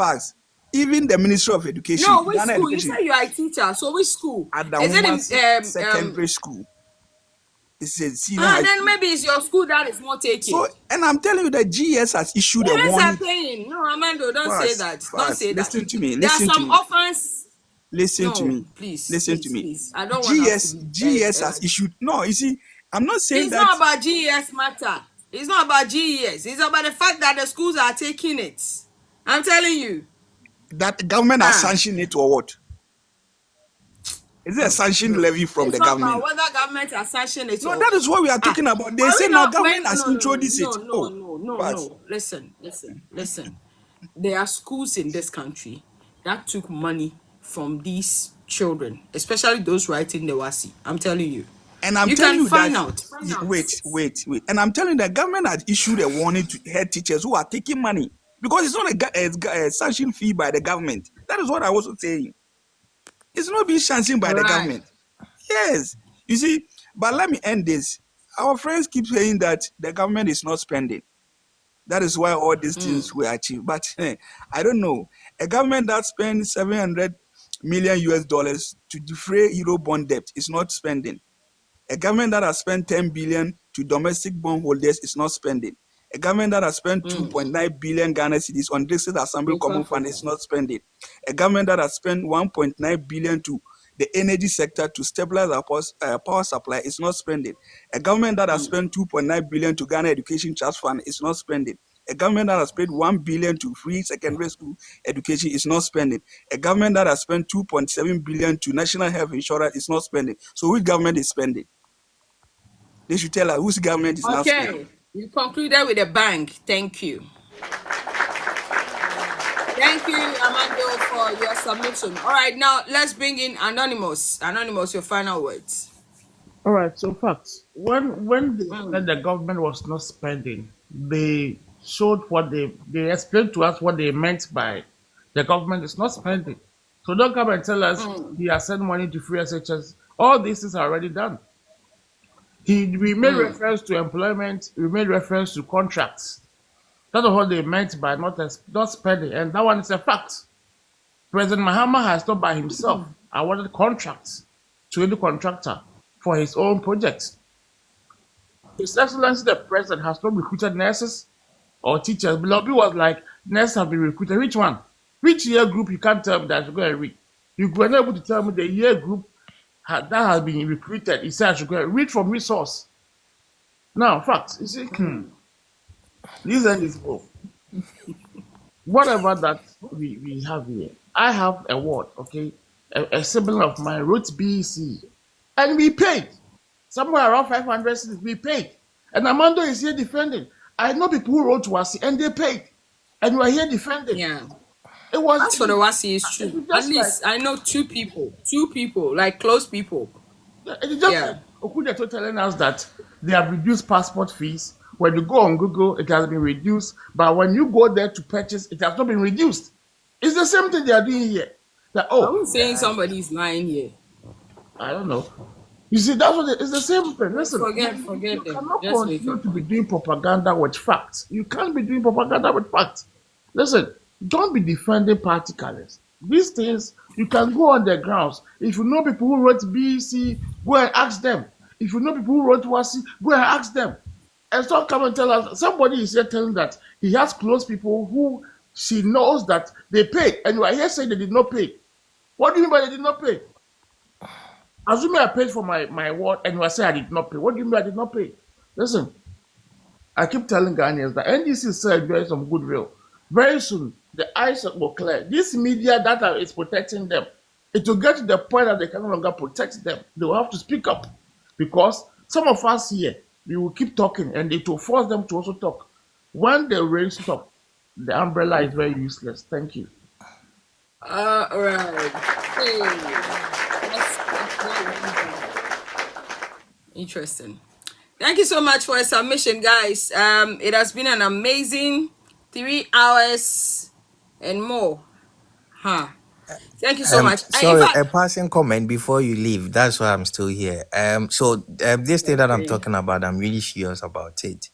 Pass. Even the Ministry of Education. No, which school? You say you are a teacher, so which school? Is it in secondary school? It's a senior high then school. maybe it's your school that is not taking. So, and I'm telling you that GS has issued a warning. No, Amando, don't say that. Don't say that. Listen to me. There are some offense. Listen to me. Please. Listen to me. Please. I don't want GS has issued. No, you see, I'm not saying it's that. It's not about GES matter. It's not about GES. It's about the fact that the schools are taking it. I'm telling you. That the government has sanctioned it or what? Is it a sanction levy from the government? About whether government has sanctioned it. No, that is what we are talking about. They say now government has introduced it. No. Listen. There are schools in this country that took money from these children, especially those writing the WASI. I'm telling you. And I'm telling you that. Wait. And I'm telling you that government has issued a warning to head teachers who are taking money because it's not a sanction fee by the government. That is what I was saying. It's not being sanctioned by the government. Yes. You see, but let me end this. Our friends keep saying that the government is not spending. That is why all these things were achieved. But I don't know. A government that spends $700 million to defray Eurobond debt is not spending. A government that has spent 10 billion to domestic bond holders is not spending. A government that has spent 2.9 billion Ghana cedis on District Assembly Common Fund is not spending. A government that has spent 1.9 billion to the energy sector to stabilize our power supply is not spending. A government that has spent 2.9 billion to Ghana Education Trust Fund is not spending. A government that has paid 1 billion to free secondary school education is not spending. A government that has spent 2.7 billion to national health insurance is not spending. So which government is spending? They should tell us whose government is not spending. Okay, you concluded with a bang. Thank you. Thank you, Amando, for your submission. All right, now let's bring in Anonymous. Anonymous, your final words. All right, so facts. When the government was not spending, they showed what they explained to us what they meant by the government is not spending. So don't come and tell us he has sent money to free SHS. All this is already done. We made reference to employment, we made reference to contracts. That's what they meant by not spending, and that one is a fact. President Mahama has not by himself awarded contracts to any contractor for his own projects. His Excellency the President has not recruited nurses or teachers. Bilobi was like, nurses have been recruited. Which one? Which year group? You can't tell me that you go and read. You were not able to tell me the year group that has been recruited. He said I should go and read from resource. Now, facts. You see, this end is both. Whatever that we have here, I have a ward, okay? A sibling of mine wrote BEC, and we paid. Somewhere around 500 cities, we paid. And Amando is here defending. I know people who wrote WASI, and they paid. And we are here defending. Yeah. It was. That's for the WASI is true. At least I know two people, like close people. It's just like Okujato telling us that they have reduced passport fees. When you go on Google, it has been reduced. But when you go there to purchase, it has not been reduced. It's the same thing they are doing here. That, I'm saying somebody's lying here. I don't know. You see, that's what it's the same thing. Listen, forget you them. cannot continue to be doing propaganda with facts. You can't be doing propaganda with facts. Listen, don't be defending party colors. These things, you can go on the grounds. If you know people who wrote BEC, go and ask them. If you know people who wrote WASI, go and ask them. And stop come and tell us, somebody is here telling that he has close people who she knows that they paid. And you are here saying they did not pay. What do you mean by they did not pay? Assuming I paid for my ward and you are saying I did not pay. What do you mean I did not pay? Listen, I keep telling Ghanaians that NDC is still enjoying some goodwill. Very soon, the eyes will clear. This media data is protecting them. It will get to the point that they can no longer protect them. They will have to speak up. Because some of us here, we will keep talking and it will force them to also talk. When the rain stops, the umbrella is very useless. Thank you. All right. Interesting. Thank you so much for your submission, guys. It has been an amazing 3 hours and more. Thank you so much. Sorry, a passing comment before you leave. That's why I'm still here. So this thing that I'm talking about, I'm really serious about it.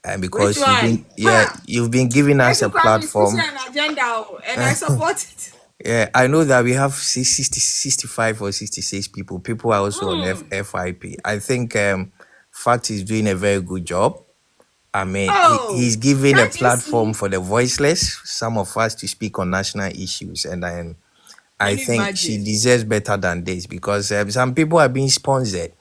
and Which because one? Ha! you've been giving Thank us you, a Kwame. It's pushing platform. an agenda, and I support it. Yeah, I know that we have 65 or 66 people. People are also on FIP. I think Fact is doing a very good job. I mean, he's Oh, giving a can't you platform see? for the voiceless, some of us to speak on national issues. And I Can you think she imagine? deserves better than this because some people are being sponsored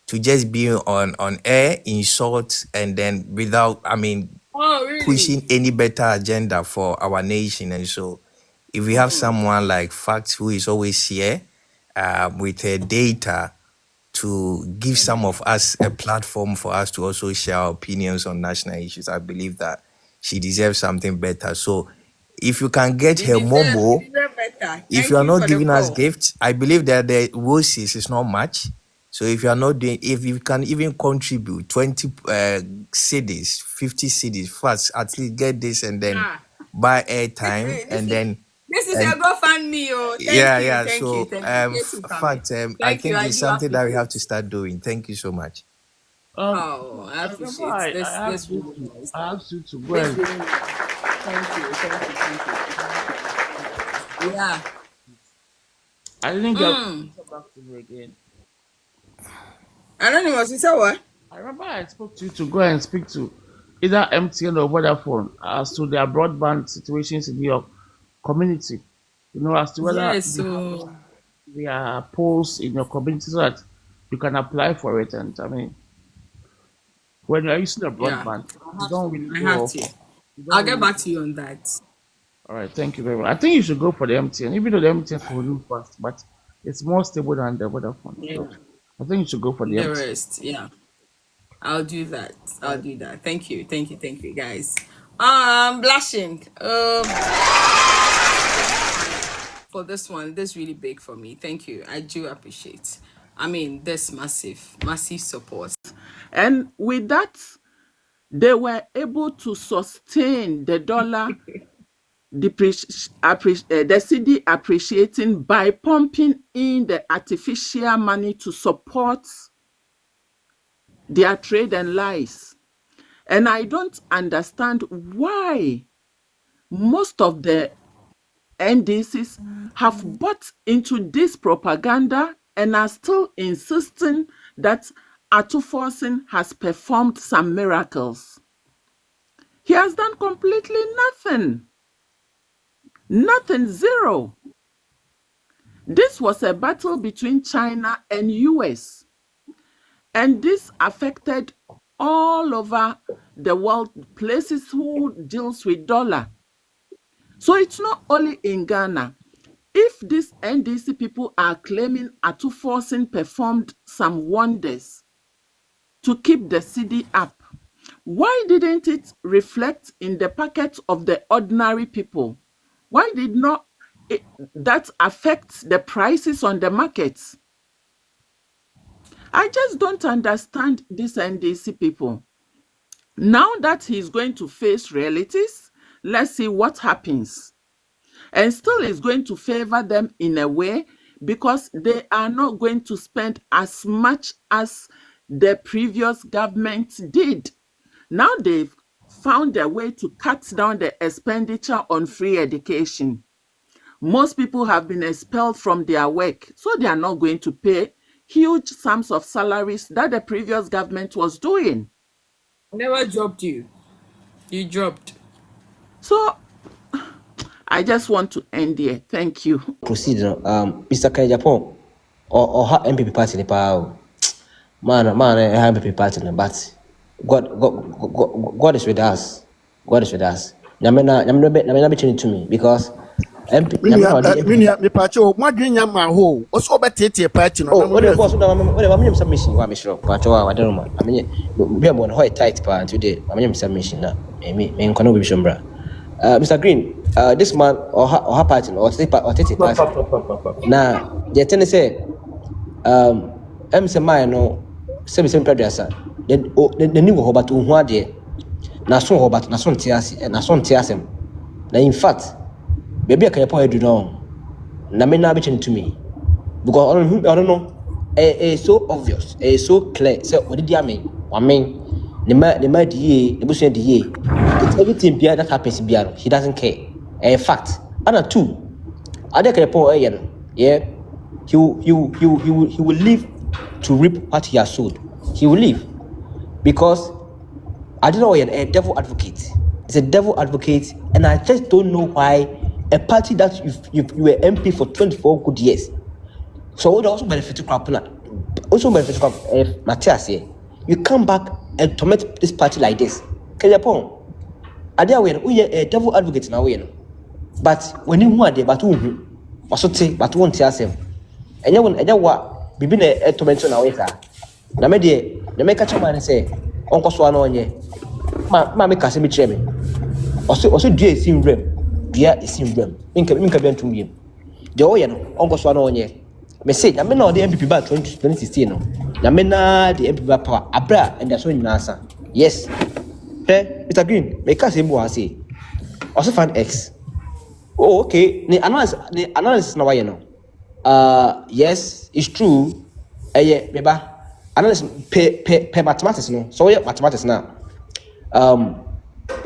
to just be on air, insult, and then without, I mean, Oh, really? pushing any better agenda for our nation. And so if we have someone like Facts who is always here with her data to give some of us a platform for us to also share our opinions on national issues, I believe that she deserves something better. So if you can get her You Momo, deserve better. if you Thank are you not for the giving us call. gifts, I believe that the roses is not much. So if you are not doing, if you can even contribute 20 CDs, 50 CDs, first at least get this and then Ah, buy airtime this and is then this is a and GoFundMe. Oh, yeah, yeah. thank you, So thank you. Yes, you coming. fact, I Thank you. think I it's do something that we have appreciate. to start doing. Thank you so much. Oh, I I remember appreciate I this. asked This you really to nice. go This and really nice. Thank you. Yeah. I didn't get back to you again. I don't know what you said. What? I remember I spoke to you to go and speak to either MTN or Vodafone as to their broadband situations in your community. You know, as to whether Yes. they have So their posts in your community so that you can apply for it. And I mean, when you're using a yeah, broadband, you don't really I have go. to. You I'll don't get really. back to you on that. All right, thank you very much. I think you should go for the MTN, even though the MTN will move fast, but it's more stable than the Vodafone. Yeah. So I think you should go for the The MTN. rest. Yeah. I'll do that. All I'll right. do that. Thank you, guys. I'm blushing. For this one, this really big for me. Thank you. I do appreciate. I mean, this massive support. And with that, they were able to sustain the dollar the CD appreciating by pumping in the artificial money to support their trade and lies. And I don't understand why most of the NDCs have bought into this propaganda and are still insisting that Atuforsen has performed some miracles. He has done completely nothing. Nothing, zero. This was a battle between China and US. And this affected all over the world, places who deals with dollar. So it's not only in Ghana. If these NDC people are claiming Atuforsen performed some wonders to keep the CD up, why didn't it reflect in the pockets of the ordinary people? Why did not that affect the prices on the markets? I just don't understand these NDC people. Now that he's going to face realities, let's see what happens. And still is going to favor them in a way because they are not going to spend as much as the previous government did. Now they've found a way to cut down the expenditure on free education. Most people have been expelled from their work, so they are not going to pay huge sums of salaries that the previous government was doing. Never dropped you. You dropped. So I just want to end here. Thank you. Proceed no, Mr. Kennedy Japan or MPP party ne pa man MPP party no, but God is with us. God is with us. Nyame na be to me because MP nyame na odi MP. Me pacho madwenya ma ho o so obetete party no na Oh, mo what the boss hwe. what the submission wa me sure. Pacho wa don't know. I mean, be am on how tight pa today. I mean submission na me nkono be bishom. Mr. Green, this man or her party or take party. Now, the thing is say, say no, 77 pedrasa. The new hoba to who de na so hoba na so ntiase na so ntiasem. Na in fact, baby I can point you down. Na me na be to me because I don't know. It's so obvious, it's so clear. So what did I mean? Nema DA, the Bush DA. It's everything behind that happens behind. He doesn't care. In fact, and two, I don't care yeah. He will live to reap what he has sowed. He will live because I don't know a devil advocate. It's a devil advocate, and I just don't know why a party that you were MP for 24 good years. So would also benefit to crap. Also benefit to crap. Matthias here, you come back and torment this party like this. Kayapon, I dare we a devil advocate now. But when you want the batu, also say but won't tell him. And you what be been a tormentor now. Na me de na me catch man say onko so ano onye ma me kase me cheme also dua is in rem dua is in rem minka be antum yem de o ye no onko so ano onye me say na me na the MPP ba 2016 no na me na the MPP ba power abra and so nyina asa yes Mr. Green me kase mu ase also fan X oh okay the analysis na why no yes it's true beba analysis per mathematics no so yeah mathematics now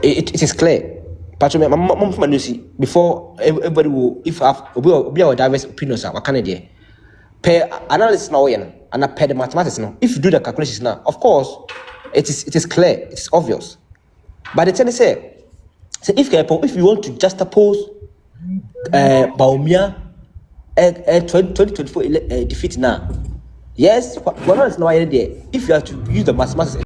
it is clear but mom see before everybody will if have be our diverse opinions what can there per analysis now yeah and per the mathematics now if you do the calculations now of course it is clear it is obvious but the thing is say if you want to just oppose Baumia 2024 defeat now. Yes, what is now there? If you have to use the mathematics